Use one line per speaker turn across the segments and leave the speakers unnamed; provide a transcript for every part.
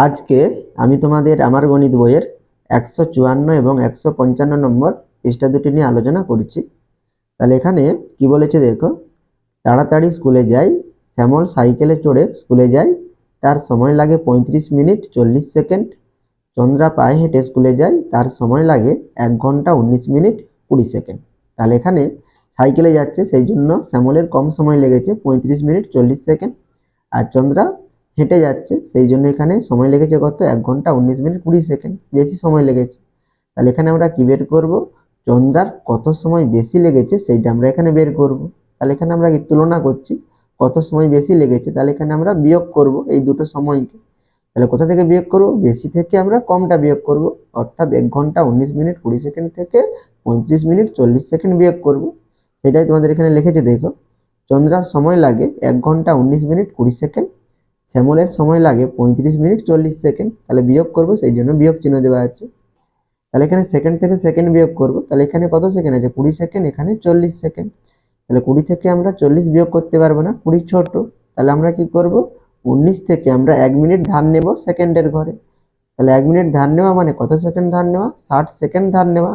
আজকে আমি তোমাদের আমার গণিত বইয়ের 154 এবং 155 নম্বর পৃষ্ঠা দুটি নিয়ে আলোচনা করছি। তাহলে এখানে কি বলেছে দেখো, তাড়াতাড়ি স্কুলে যাই, শ্যামল সাইকেলে চড়ে স্কুলে যায়, তার সময় লাগে 35 মিনিট 40 সেকেন্ড। চন্দ্রা পায়ে হেঁটে স্কুলে যায়, তার সময় লাগে 1 ঘন্টা 19 মিনিট 20 সেকেন্ড। তাহলে এখানে সাইকেলে যাচ্ছে, সেই জন্য শ্যামলের কম সময় লেগেছে 35 মিনিট 40 সেকেন্ড, আর চন্দ্রা হেঁটে যাচ্ছে সেই জন্য এখানে সময় লেগেছে কত, 1 ঘন্টা 19 মিনিট 20 সেকেন্ড, বেশি সময় লেগেছে। তাহলে এখানে আমরা কি বের করব, চন্দ্রার কত সময় বেশি লেগেছে সেইটা আমরা এখানে বের করব। তাহলে এখানে আমরা কি তুলনা করছি, কত সময় বেশি লেগেছে, তাহলে এখানে আমরা বিয়োগ করব এই দুটো সময়কে। তাহলে কোথা থেকে বিয়োগ করব, বেশি থেকে আমরা কমটা বিয়োগ করব, অর্থাৎ 1 ঘন্টা 19 মিনিট 20 সেকেন্ড থেকে 35 মিনিট 40 সেকেন্ড বিয়োগ করব। সেটাই তোমাদের এখানে লিখেছে দেখো, চন্দ্রার সময় লাগে 1 ঘন্টা 19 মিনিট 20 সেকেন্ড, শ্যামলের সময় লাগে 35 মিনিট 40 সেকেন্ড। তাহলে বিয়োগ করব, সেই জন্য বিয়োগ চিহ্ন দেওয়া আছে। তাহলে এখানে সেকেন্ড থেকে সেকেন্ড বিয়োগ করব, তাহলে এখানে কত সেকেন্ড আছে, 20 সেকেন্ড, এখানে 40 সেকেন্ড। তাহলে 20 থেকে আমরা 40 বিয়োগ করতে পারবো না, 20 ছোট। তাহলে আমরা কি করব, 19 থেকে আমরা 1 মিনিট ধার নেব সেকেন্ডের ঘরে। তাহলে 1 মিনিট ধার নেওয়া মানে কত সেকেন্ড ধার নেওয়া, 60 সেকেন্ড ধার নেওয়া,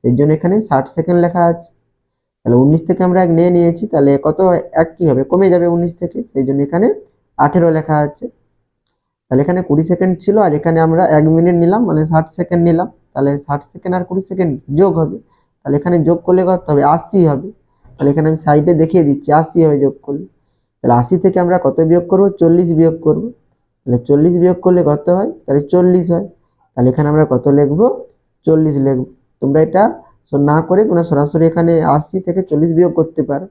এর জন্য এখানে 60 সেকেন্ড লেখা আছে। তাহলে 19 থেকে আমরা 1 নিয়ে নিয়েছি, তাহলে কত 1 কি হবে, কমে যাবে 19 থেকে, সেই জন্য এখানে 18 লেখা আছে। তাহলে এখানে 20 সেকেন্ড ছিল, আর এখানে আমরা 1 মিনিট নিলাম মানে 60 সেকেন্ড নিলাম। তাহলে 60 সেকেন্ড আর 20 সেকেন্ড যোগ হবে, তাহলে এখানে যোগ করলে কত হবে, 80 হবে। তাহলে এখানে আমি সাইডে দেখিয়ে দিচ্ছি 80 হবে যোগ করলে। তাহলে 80 থেকে আমরা কত বিয়োগ করব, 40 বিয়োগ করব। তাহলে 40 বিয়োগ করলে কত হয়, তাহলে 40 হয়। তাহলে এখানে আমরা কত লিখব, 40 লিখব। তোমরা এটা না করে তোমরা সরাসরি এখানে 80 থেকে 40 বিয়োগ করতে পারো।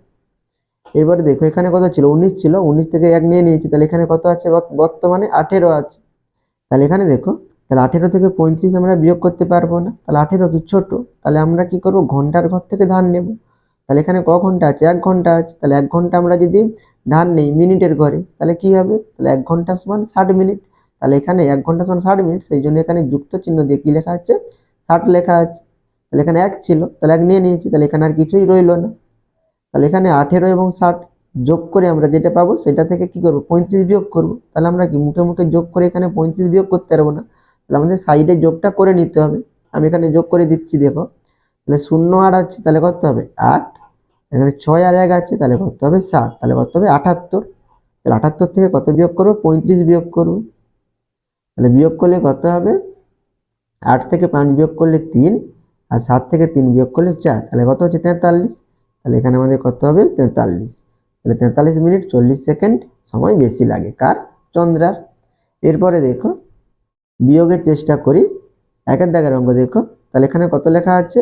এবারে দেখো এখানে কত ছিল, 19 ছিল, 19 থেকে 1 নিয়ে নিয়েছি, তাহলে এখানে কত আছে, বর্তমানে 18 আছে। তাহলে এখানে দেখো, তাহলে 18 থেকে 35 আমরা বিয়োগ করতে পারবো না, তাহলে 18 কি ছোট, তাহলে আমরা কি করব, ঘন্টার ঘর থেকে ধার নেব। তাহলে এখানে ক ঘন্টা আছে, 1 ঘন্টা আছে। তাহলে 1 ঘন্টা আমরা যদি ধার নেই মিনিটের ঘরে, তাহলে কি হবে, তাহলে 1 ঘন্টা সমান 60 মিনিট। তাহলে এখানে 1 ঘন্টা সমান 60 মিনিট, সেই জন্য এখানে যুক্ত চিহ্ন দিয়ে কি লেখা আছে, 60 লেখা আছে। তাহলে এখানে 1 ছিল, তাহলে 1 নিয়ে নিয়েছি, তাহলে এখানে আর কিছুই রইলো না। তাহলে এখানে 18 এবং 60 যোগ করে আমরা যেটা পাবো সেটা থেকে কি করব, 35 বিয়োগ করব। তাহলে আমরা কি মুখে মুখে যোগ করে এখানে 35 বিয়োগ করতে পারবো না, তাহলে আমাদের সাইডে যোগটা করে নিতে হবে। আমি এখানে যোগ করে দিচ্ছি দেখো, তাহলে 0 আর আছে, তাহলে কত হবে 8, এখানে 6 আর 1 আছে, তাহলে কত হবে 7, তাহলে কত হবে 78। তাহলে 78 থেকে কত বিয়োগ করবো, 35 বিয়োগ করবো। তাহলে বিয়োগ করলে কত হবে, 8 থেকে 5 বিয়োগ করলে 3, আর 7 থেকে 3 বিয়োগ করলে 4, তাহলে কত হচ্ছে 43। তাহলে এখানে আমাদের কত হবে 43। তাহলে 43 মিনিট 40 সেকেন্ড সময় বেশি লাগে কার, চন্দ্রার। এরপরে দেখো বিয়োগের চেষ্টা করি, একের দাগের অঙ্ক দেখো, তাহলে এখানে কত লেখা আছে,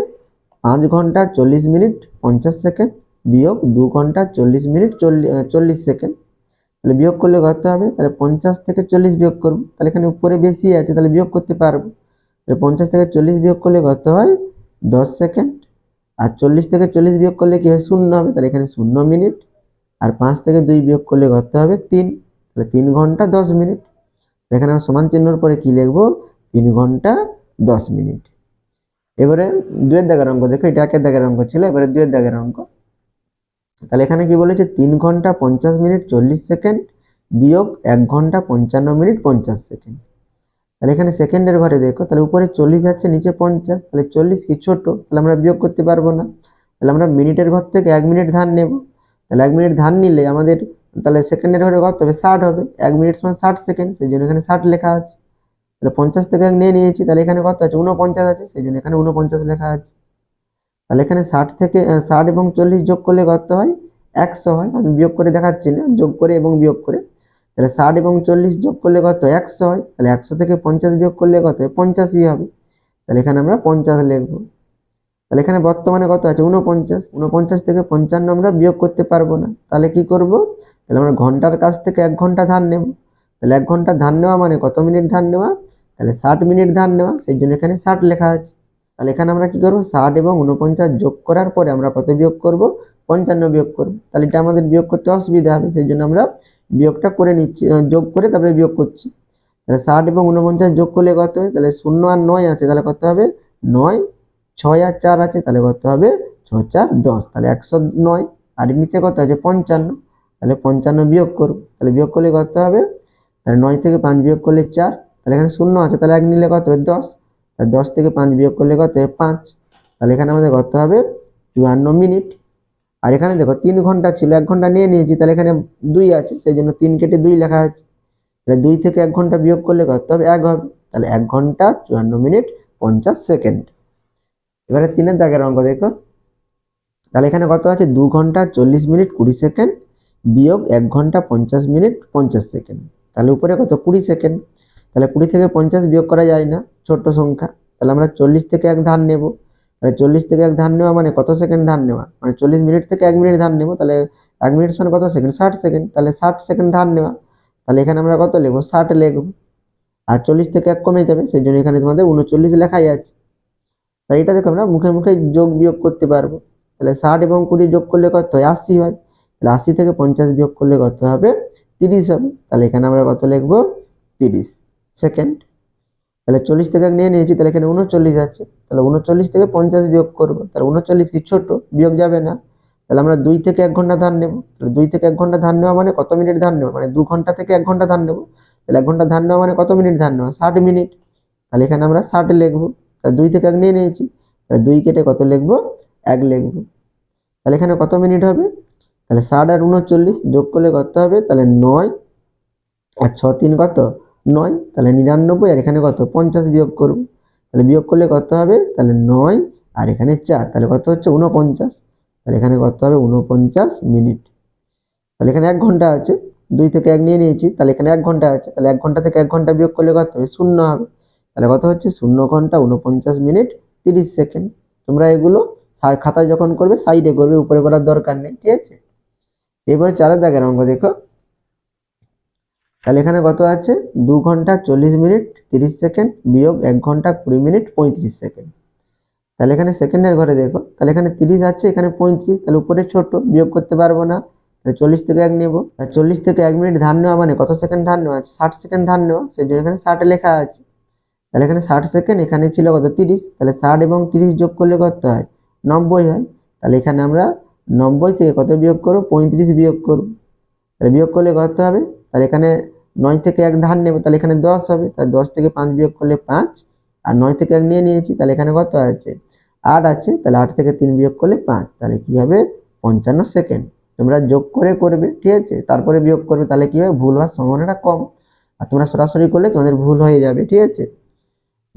5 ঘন্টা 40 মিনিট 50 সেকেন্ড বিয়োগ 2 ঘন্টা 40 মিনিট 40 সেকেন্ড। তাহলে বিয়োগ করলে কত হবে, তাহলে 50 থেকে 40 বিয়োগ করবো, তাহলে এখানে উপরে বেশি আছে তাহলে বিয়োগ করতে পারবো। 50 থেকে 40 বিয়োগ করলে কত হয়, 10 সেকেন্ড। আর 40 থেকে 40 বিয়োগ করলে কি হয়, 0 হবে, তাহলে এখানে 0 মিনিট। আর 5 থেকে 2 বিয়োগ করলে কত হবে, 3, তাহলে 3 ঘন্টা 10 মিনিট। এখানে আমরা সমান চিহ্নর পরে কি লিখবো, 3 ঘন্টা 10 মিনিট। এবারে 2 এর দাগের অঙ্ক দেখো, এটা 1 এর দাগের অঙ্ক ছিল, এবারে 2 এর দাগের অঙ্ক। তাহলে এখানে কি বলেছে, 3 ঘন্টা 50 মিনিট 40 সেকেন্ড বিয়োগ 1 ঘন্টা 55 মিনিট 50 সেকেন্ড। তাহলে এখানে সেকেন্ডের ঘরে দেখো, তাহলে উপরে 40 আছে নিচে 50, তাহলে 40 কি ছোট, তাহলে আমরা বিয়োগ করতে পারবো না। তাহলে আমরা মিনিটের ঘর থেকে 1 মিনিট ধার নেব। তাহলে 1 মিনিট ধার নিলে আমাদের তাহলে সেকেন্ডের ঘরে কত হবে, 60 হবে, 1 মিনিট সমান 60 সেকেন্ড, সেই জন্য এখানে 60 লেখা আছে। তাহলে 50 থেকে 1 নিয়ে নিয়েছি, তাহলে এখানে কত আছে, 49 আছে, সেই জন্য এখানে 49 লেখা আছে। তাহলে এখানে 60 থেকে 60 এবং 40 যোগ করলে কত হয়, 100 হয়। আমি বিয়োগ করে দেখাচ্ছি না, যোগ করে এবং বিয়োগ করে। তাহলে 60 এবং 40 যোগ করলে কত, 100 হয়। তাহলে 100 থেকে 50 বিয়োগ করলে কত হয়, 85 হবে। তাহলে এখানে আমরা 50 লিখবো। তাহলে এখানে বর্তমানে কত আছে, 49, 49 থেকে 55 আমরা বিয়োগ করতে পারবো না, তাহলে কি করব, তাহলে আমরা ঘন্টার কাছ থেকে 1 ঘন্টা ধার নেব। তাহলে 1 ঘন্টা ধার নেওয়া মানে কত মিনিট ধার নেওয়া, তাহলে 60 মিনিট ধার নেওয়া, সেই জন্য এখানে 60 লেখা আছে। তাহলে এখানে আমরা কি করব, 60 এবং 49 যোগ করার পরে আমরা কত বিয়োগ করব, 55 বিয়োগ করব। তাহলে এটা আমাদের বিয়োগ করতে অসুবিধা হবে, সেই জন্য আমরা বিয়োগটা করে নিচ্ছি, যোগ করে তারপরে বিয়োগ করছি। তাহলে 60 এবং 49 যোগ করলে কত হয়, তাহলে 0 আর 9 আছে, তাহলে কত হবে 9, 6 আর 4 আছে, তাহলে কত হবে 6 4 10, তাহলে 109। আর নিচে কত আছে 55, তাহলে 55 বিয়োগ করব, তাহলে বিয়োগ করলে কত হবে, তাহলে 9 থেকে 5 বিয়োগ করলে 4, তাহলে এখানে শূন্য আছে, তাহলে 1 নিলে কত হবে 10, আর 10 থেকে 5 বিয়োগ করলে কত হবে 5। তাহলে এখানে আমাদের কত হবে 54 মিনিট। আর এখানে দেখো 3 ঘন্টা ছিল, 1 ঘন্টা নিয়ে নিয়েছি, তাহলে এখানে 2 আছে, সেই জন্য 3 কেটে 2 লেখা আছে। তাহলে 2 থেকে 1 ঘন্টা বিয়োগ করলে কত হবে 1 হবে। তাহলে 1 ঘন্টা 54 মিনিট 50 সেকেন্ড। এবারে 3 দাগের অঙ্ক দেখো, তাহলে এখানে কত আছে 2 ঘন্টা 40 মিনিট 20 সেকেন্ড বিয়োগ 1 ঘন্টা 50 মিনিট 50 সেকেন্ড। তাহলে উপরে কত 20 সেকেন্ড। তাহলে 20 থেকে 50 বিয়োগ করা যায় না, ছোট সংখ্যা। তাহলে আমরা 40 থেকে 1 ধার নেব। তাহলে 40 থেকে 1 ধার নেওয়া মানে কত সেকেন্ড ধার নেওয়া, মানে 40 মিনিট থেকে 1 মিনিট ধার নেব। তাহলে 1 মিনিট সমান কত সেকেন্ড 60 সেকেন্ড। তাহলে 60 সেকেন্ড ধার নেওয়া। তাহলে এখানে আমরা কত লিখব 60 লিখব। আর 40 থেকে 1 কমে যাবে, সেই জন্য এখানে তোমাদের 39 লেখাই আছে। তাই এটা দেখো আমরা মুখে মুখে যোগ বিয়োগ করতে পারবো। তাহলে 60 এবং 20 যোগ করলে কত হয় 80 হয়। তাহলে 80 থেকে 50 বিয়োগ করলে কত হবে 30 হবে। তাহলে এখানে আমরা কত লিখবো 30 সেকেন্ড। তাহলে 40 থেকে নিয়ে নিয়েছি, তাহলে এখানে 39 আছে। তাহলে 39 থেকে 50 বিয়োগ করব। তাহলে 39 কি ছোট, বিয়োগ যাবে না। তাহলে আমরা 2 থেকে 1 ঘন্টা ধার নেব। তাহলে 2 থেকে 1 ঘন্টা ধার নেওয়া মানে কত মিনিট ধার নেওয়া, মানে 2 ঘন্টা থেকে 1 ঘন্টা ধার নেব। তাহলে 1 ঘন্টা ধার নেওয়া মানে কত মিনিট ধার নেওয়া 60 মিনিট। তাহলে এখানে আমরা 60 লিখবো। তাহলে 2 থেকে 1 নিয়ে নিয়েছি, তাহলে 2 কেটে কত লিখবো 1 লিখবো। তাহলে এখানে কত মিনিট হবে, তাহলে 60 আর 39 যোগ করলে কত হবে, তাহলে 9 আর 6 3 কত 9, তাহলে 99। আর এখানে কত 50 বিয়োগ করব। তাহলে বিয়োগ করলে কত হবে, তাহলে 9 আর এখানে 4, তাহলে কত হচ্ছে 49। তাহলে এখানে কত হবে 49 মিনিট। তাহলে এখানে 1 ঘন্টা আছে, 2 থেকে 1 নিয়ে নিয়েছি, তাহলে এখানে 1 ঘন্টা আছে। তাহলে 1 ঘন্টা থেকে 1 ঘন্টা বিয়োগ করলে কত হবে 0 হবে। তাহলে কত হচ্ছে 0 ঘন্টা 49 মিনিট 30 সেকেন্ড। তোমরা এগুলো খাতায় যখন করবে সাইডে করবে, উপরে করার দরকার নেই, ঠিক আছে। এবারে 4 দাগের অঙ্ক দেখো, তাহলে এখানে কত আছে 2 ঘন্টা 40 মিনিট 30 সেকেন্ড বিয়োগ 1 ঘন্টা 20 মিনিট 35 সেকেন্ড। তাহলে এখানে সেকেন্ডের ঘরে দেখো, তাহলে এখানে 30 আছে, এখানে 35, তাহলে উপরে ছোট, বিয়োগ করতে পারবো না। তাহলে 40 থেকে 1 নেব। আর 40 থেকে 1 মিনিট ধার নেওয়া মানে কত সেকেন্ড ধার নেওয়া, 60 সেকেন্ড ধার নেওয়া, সেই জন্য এখানে 60 লেখা আছে। তাহলে এখানে 60 সেকেন্ড, এখানে ছিল কত 30, তাহলে 60 এবং 30 যোগ করলে কত হয় 90 হয়। তাহলে এখানে আমরা 90 থেকে কত বিয়োগ করব 35 বিয়োগ করব। তাহলে বিয়োগ করলে কত হবে, তাহলে এখানে 9 থেকে 1 ধার নেব, তাহলে এখানে 10 হবে। তাহলে 10 থেকে 5 বিয়োগ করলে 5, আর 9 থেকে 1 নিয়ে নিয়েছি, তাহলে এখানে কত আছে 8 আছে। তাহলে 8 থেকে 3 বিয়োগ করলে 5, তাহলে কি হবে 55 সেকেন্ড। তোমরা যোগ করে করবে, ঠিক আছে, তারপরে বিয়োগ করবে, তাহলে কি হবে ভুল হওয়ার সম্ভাবনাটা কম। আর তোমরা সরাসরি করলে তোমাদের ভুল হয়ে যাবে, ঠিক আছে।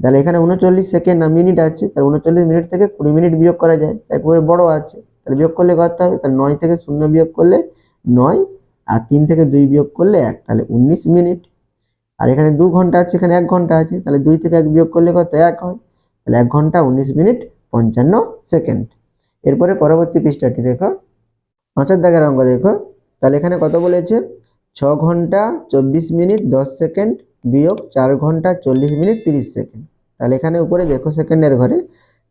তাহলে এখানে 39 সেকেন্ড না মিনিট আছে, তাহলে 39 মিনিট থেকে 20 মিনিট বিয়োগ করা যায়, একবারে বড় আছে। তাহলে বিয়োগ করলে কত হবে, তাহলে 9 থেকে 0 বিয়োগ করলে 9, আর 3 থেকে 2 বিয়োগ করলে 1, তাহলে 19 মিনিট। আর এখানে 2 ঘন্টা আছে, এখানে 1 ঘন্টা আছে, তাহলে 2 থেকে 1 বিয়োগ করলে কত 1 হয়। তাহলে 1 ঘন্টা 19 মিনিট 55 সেকেন্ড। এরপরে পরবর্তী পৃষ্ঠাটি দেখো, 5 দাগের অঙ্ক দেখো, তাহলে এখানে কত বলেছে 6 ঘন্টা 24 মিনিট 10 সেকেন্ড বিয়োগ 4 ঘন্টা 40 মিনিট 30 সেকেন্ড। তাহলে এখানে উপরে দেখো সেকেন্ডের ঘরে,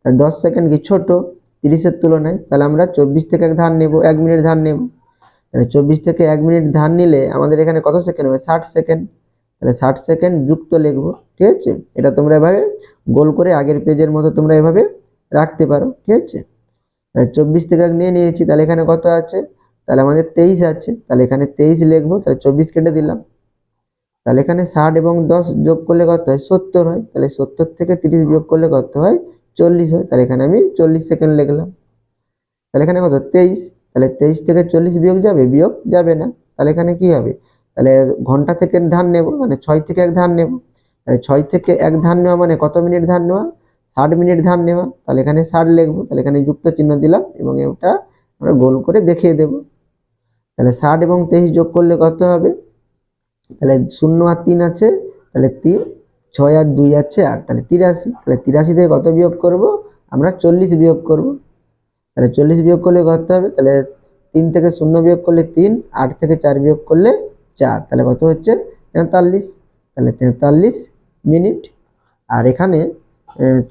তাহলে 10 সেকেন্ড কি ছোট 30 এর তুলনায়। তাহলে আমরা 24 থেকে 1 ধার নেব, 1 মিনিট ধার নেব। তাহলে 24 থেকে 1 মিনিট ধার নিলে আমাদের এখানে কত সেকেন্ড হবে 60 সেকেন্ড। তাহলে 60 সেকেন্ড যুক্ত লিখবো, ঠিক আছে। এটা তোমরা এভাবে গোল করে আগের পেজের মতো তোমরা এভাবে রাখতে পারো, ঠিক আছে। 24 থেকে 1 নিয়ে নিয়েছি, তাহলে এখানে কত আছে, তাহলে আমাদের 23 আছে। তাহলে এখানে 23 লিখবো, তাহলে 24 কেটে দিলাম। তাহলে এখানে 60 এবং 10 যোগ করলে কত হয় 70 হয়। তাহলে 70 থেকে 30 বিয়োগ করলে কত হয় 40 হয়। তাহলে এখানে আমি 40 সেকেন্ড লিখলাম। তাহলে এখানে কত 23, তাহলে 23 থেকে 40 বিয়োগ যাবে, বিয়োগ যাবে না। তাহলে এখানে কি হবে, তাহলে ঘন্টা থেকে ধার নেব, মানে 6 থেকে 1 ধার নেব। তাহলে 6 থেকে 1 ধার নেওয়া মানে কত মিনিট ধার নেওয়া 60 মিনিট ধার নেওয়া। তাহলে এখানে 60 লিখবো, তাহলে এখানে যুক্ত চিহ্ন দিলাম এবং এটা আমরা গোল করে দেখিয়ে দেব। তাহলে 60 এবং 23 যোগ করলে কত হবে, তাহলে 0 আর 3 আছে, তাহলে 3, 6 আর 2 আছে 8, তাহলে 83। তাহলে 83 থেকে কত বিয়োগ করব, আমরা 40 বিয়োগ করব। তাহলে 40 বিয়োগ করলে কত হবে, তাহলে 3 থেকে 0 বিয়োগ করলে 3, 8 থেকে 4 বিয়োগ করলে 4, তাহলে কত হচ্ছে 43। তাহলে 43 মিনিট। আর এখানে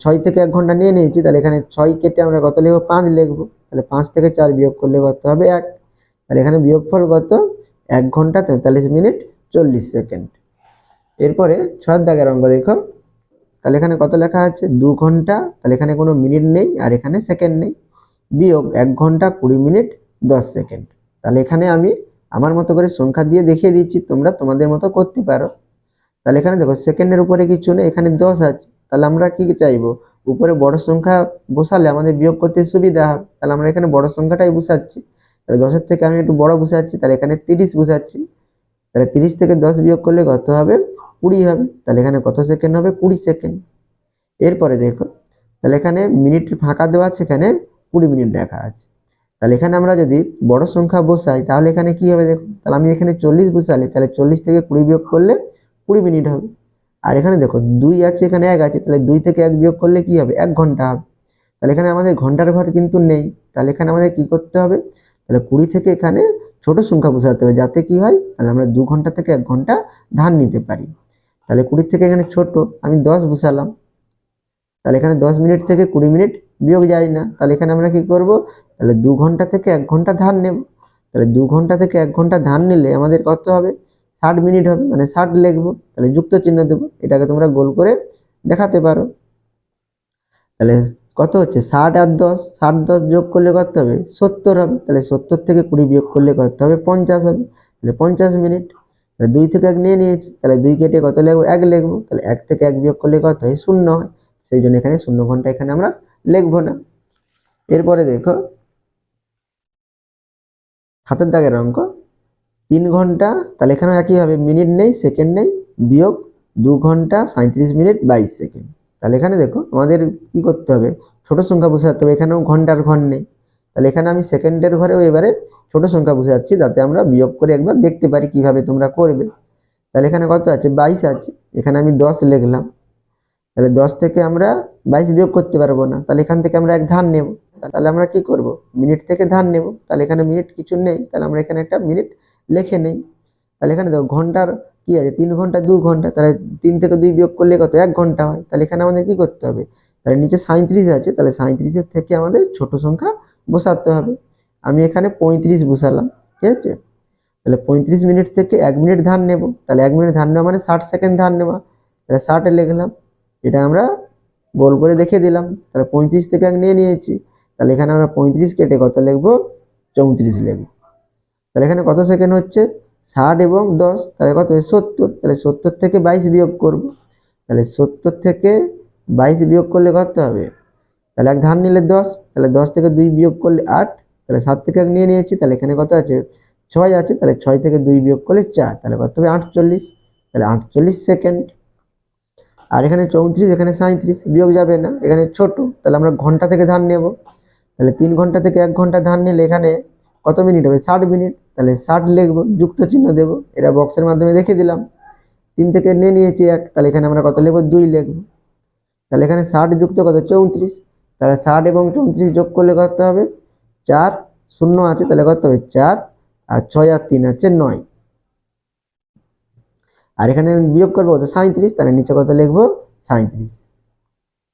6 থেকে 1 ঘন্টা নিয়ে নিয়েছি, তাহলে এখানে 6 কেটে আমরা কত লিখবো 5 লিখবো। তাহলে 5 থেকে 4 বিয়োগ করলে কত হবে 1। তাহলে এখানে বিয়োগফল কত 1 ঘন্টা 43 মিনিট 40 সেকেন্ড। এরপরে 6 দাগের অঙ্ক দেখো, তাহলে এখানে কত লেখা আছে 2 ঘন্টা, তাহলে এখানে কোনো মিনিট নেই আর এখানে সেকেন্ড নেই, বিয়োগ 1 ঘন্টা 20 মিনিট 10 সেকেন্ড। তাহলে এখানে আমি আমার মতো করে সংখ্যা দিয়ে দেখিয়ে দিচ্ছি, তোমরা তোমাদের মতো করতে পারো। তাহলে এখানে দেখো সেকেন্ডের উপরে কিছু নেই, এখানে 10 আছে। তাহলে আমরা কি চাইবো, উপরে বড় সংখ্যা বসালে আমাদের বিয়োগ করতে সুবিধা হয়। তাহলে আমরা এখানে বড় সংখ্যাটাই বসাচ্ছি। তাহলে 10-এর থেকে আমি একটু বড় বসাচ্ছি, তাহলে এখানে 30 বসাচ্ছি। তাহলে 30 থেকে 10 বিয়োগ করলে কত হবে, 20 হবে। তাহলে এখানে কত সেকেন্ড হবে, 20 সেকেন্ড। এরপরে দেখো, তাহলে এখানে মিনিট ফাঁকা দেওয়া আছে, এখানে 20 মিনিট লেখা আছে। তাহলে এখানে আমরা যদি বড় সংখ্যা বসাই তাহলে এখানে কি হবে দেখো, তাহলে আমি এখানে 40 বসালে তাহলে 40 থেকে 20 বিয়োগ করলে 20 মিনিট হবে। আর এখানে দেখো 2 আছে, এখানে 1 আছে, তাহলে 2 থেকে 1 বিয়োগ করলে কি হবে, 1 ঘন্টা হবে। তাহলে এখানে আমাদের ঘন্টার ঘর কিন্তু নেই, তাহলে এখানে আমাদের কি করতে হবে, তাহলে 20 থেকে এখানে ছোট সংখ্যা বসাতে হবে, যাতে কি হয়, তাহলে আমরা 2 ঘন্টা থেকে 1 ঘন্টা ধার নিতে পারি। তাহলে 20 থেকে এখানে ছোট আমি 10 বসালাম, তাহলে এখানে 10 মিনিট থেকে 20 মিনিট বিয়োগ যায় না। তাহলে এখানে আমরা কি করব, তাহলে 2 ঘন্টা থেকে 1 ঘন্টা ধার নেব। তাহলে 2 ঘন্টা থেকে 1 ঘন্টা ধার নিলে আমাদের কত হবে, 60 মিনিট হবে, মানে 60 লিখবো। তাহলে যুক্ত চিহ্ন দেবো, এটাকে তোমরা গোল করে দেখাতে পারো। তাহলে কত হচ্ছে, 60 আর 10, 60 10 যোগ করলে কত হবে, 70 হবে। তাহলে 70 থেকে 20 বিয়োগ করলে কত হবে, 50 হবে। তাহলে 50 মিনিট। তাহলে 2 থেকে 1 নিয়ে নিয়েছি, তাহলে 2 কেটে কত লিখবো, 1 লিখবো। তাহলে 1 থেকে 1 বিয়োগ করলে কত হয়, 0 হয়। সেই জন্য এখানে 0 ঘন্টা এখানে আমরা লিখবো না। এরপরে দেখো হাতের দাগের অঙ্ক 3 ঘন্টা, তাহলে এখানে একইভাবে মিনিট নেই, সেকেন্ড নেই, বিয়োগ 2 ঘন্টা 37 মিনিট 22 সেকেন্ড। তাহলে এখানে দেখো আমাদের কি করতে হবে, ছোট সংখ্যা বসাতে হবে, এখানেও ঘন্টার ঘর নেই। তাহলে এখানে আমি সেকেন্ডের ঘরেও এবারে ছোট সংখ্যা বসাচ্ছি, যাতে আমরা বিয়োগ করে একবার দেখতে পারি কিভাবে তোমরা করবে। তাহলে এখানে কত আছে, 22 আছে, এখানে আমি 10 লিখলাম। তাহলে 10 থেকে আমরা 22 বিয়োগ করতে পারবো না, তাহলে এখান থেকে আমরা 1 ধার নেব। তাহলে আমরা কি করব, মিনিট থেকে ধার নেব। তাহলে এখানে মিনিট কিছু নেই, তাহলে আমরা এখানে একটা মিনিট লিখে নেই। তাহলে এখানে দেখো ঘন্টার কি আছে, 3 ঘন্টা 2 ঘন্টা, তাহলে 3 থেকে 2 বিয়োগ করলে কত, 1 ঘন্টা হয়। তাহলে এখানে আমাদের কি করতে হবে, তাহলে নিচে 37 আছে, তাহলে 37-এর থেকে আমাদের ছোট সংখ্যা বসাতে হবে। আমি এখানে 35 বসালাম, ঠিক আছে। তাহলে 35 মিনিট থেকে 1 মিনিট ধার নেব। তাহলে 1 মিনিট ধার নেওয়া মানে 60 সেকেন্ড ধার নেওয়া। তাহলে 60 লিখলাম, এটা আমরা গোল করে দেখিয়ে দিলাম। তাহলে 35 থেকে 1 নিয়ে নিয়েছি, তাহলে এখানে আমরা 35 কেটে কত লিখবো, 34 লিখবো। তাহলে এখানে কত সেকেন্ড হচ্ছে, 60 এবং 10, তাহলে কত হয়, 70। তাহলে 70 থেকে 22 বিয়োগ করব। তাহলে 70 থেকে 22 বিয়োগ করলে কত হবে, তাহলে 1 ধার নিলে 10, তাহলে 10 থেকে 2 বিয়োগ করলে 8, তাহলে 7 থেকে 1 নিয়ে নিয়েছি, তাহলে এখানে কত আছে, 6 আছে, তাহলে 6 থেকে 2 বিয়োগ করলে 4, তাহলে কত হবে, 48। তাহলে 48 সেকেন্ড। আর এখানে 34, এখানে 37 বিয়োগ যাবে না, এখানে ছোট, তাহলে আমরা ঘন্টা থেকে ধার নেব। তাহলে 3 ঘন্টা থেকে 1 ঘন্টা ধার নিলে এখানে কত মিনিট হবে, 60 মিনিট। তাহলে 60 লিখবো, যুক্ত চিহ্ন দেব, এটা বক্সের মাধ্যমে দেখিয়ে দিলাম। 3 থেকে নিয়ে নিয়েছি 1, তাহলে এখানে আমরা কত লিখবো, 2 লিখবো। তাহলে এখানে 60 যুক্ত কত, 34। তাহলে 60 এবং 34 যোগ করলে কত হবে, 4, 0 আছে, তাহলে কত হবে, 4, আর 6 আর 3 আছে 9। আর এখানে বিয়োগ করবো কত, 37, তাহলে নিচে কত লিখবো, 37।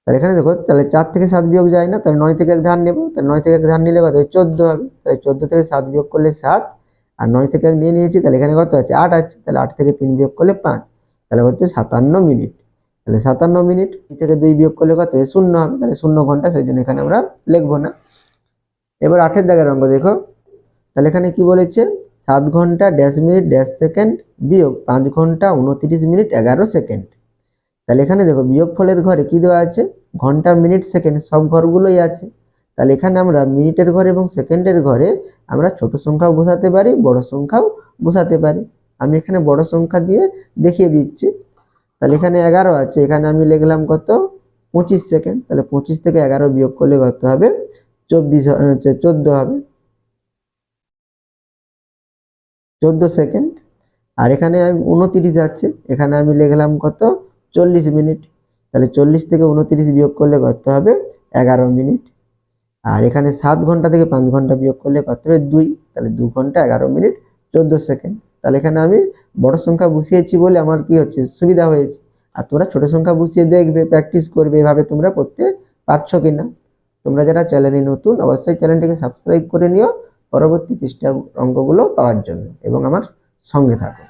তাহলে এখানে দেখো, তাহলে 4 থেকে 7 বিয়োগ যায় না, তাহলে 9 থেকে 1 ধার নেব। তাহলে 9 থেকে 1 ধার নিলে কত, 14 হবে। তাহলে 14 থেকে 7 বিয়োগ করলে 7, আর 9 থেকে 1 নিয়ে নিয়েছি, তাহলে এখানে কত আছে, 8 আছে, তাহলে 8 থেকে 3 বিয়োগ করলে 5, তাহলে হচ্ছে 57 মিনিট। তাহলে 57 মিনিট থেকে 2 বিয়োগ করলে কত হবে, 0 হবে। তাহলে 0 ঘন্টা, সেই জন্য এখানে আমরা লিখবো না। এবার 8-এর দাগের অঙ্ক দেখো, তাহলে এখানে কি বলেছে, 7 ঘন্টা ড্যাশ মিনিট ড্যাশ সেকেন্ড বিয়োগ 5 ঘন্টা 29 মিনিট 11 সেকেন্ড। তাহলে এখানে দেখো বিয়োগফলের ঘরে কি দেওয়া আছে, ঘন্টা মিনিট সেকেন্ড সব ঘরগুলোই আছে। তাহলে এখানে আমরা মিনিটের ঘরে এবং সেকেন্ডের ঘরে আমরা ছোট সংখ্যাও বসাতে পারি, বড় সংখ্যাও বসাতে পারি। আমি এখানে বড় সংখ্যা দিয়ে দেখিয়ে দিচ্ছি। তাহলে এখানে 11 আছে, এখানে আমি লিখলাম কত, 25 সেকেন্ড। তাহলে 25 থেকে 11 বিয়োগ করলে কত হবে, 14 হবে, 14 সেকেন্ড। আর এখানে 29 আছে, এখানে আমি লিখলাম কত, 40 মিনিট। তাহলে 40 থেকে 29 বিয়োগ করলে কত হবে, 11 মিনিট। আর এখানে 7 ঘন্টা থেকে 5 ঘন্টা বিয়োগ করলে কত হবে, 2, তাহলে 2 ঘন্টা 11 মিনিট 14 সেকেন্ড। তাহলে এখানে আমি বড় সংখ্যা বসিয়েছি বলে আমার কি হচ্ছে, সুবিধা হয়েছে। আর তোমরা ছোট সংখ্যা বসিয়ে দেখবে, প্র্যাকটিস করবে, এভাবে তোমরা করতে পারছো কিনা। তোমরা যারা চ্যানেলে নতুন, অবশ্যই চ্যানেলটিকে সাবস্ক্রাইব করে নিও পরবর্তী পৃষ্ঠার অঙ্কগুলো পাওয়ার জন্য, এবং আমার সঙ্গে থাকো।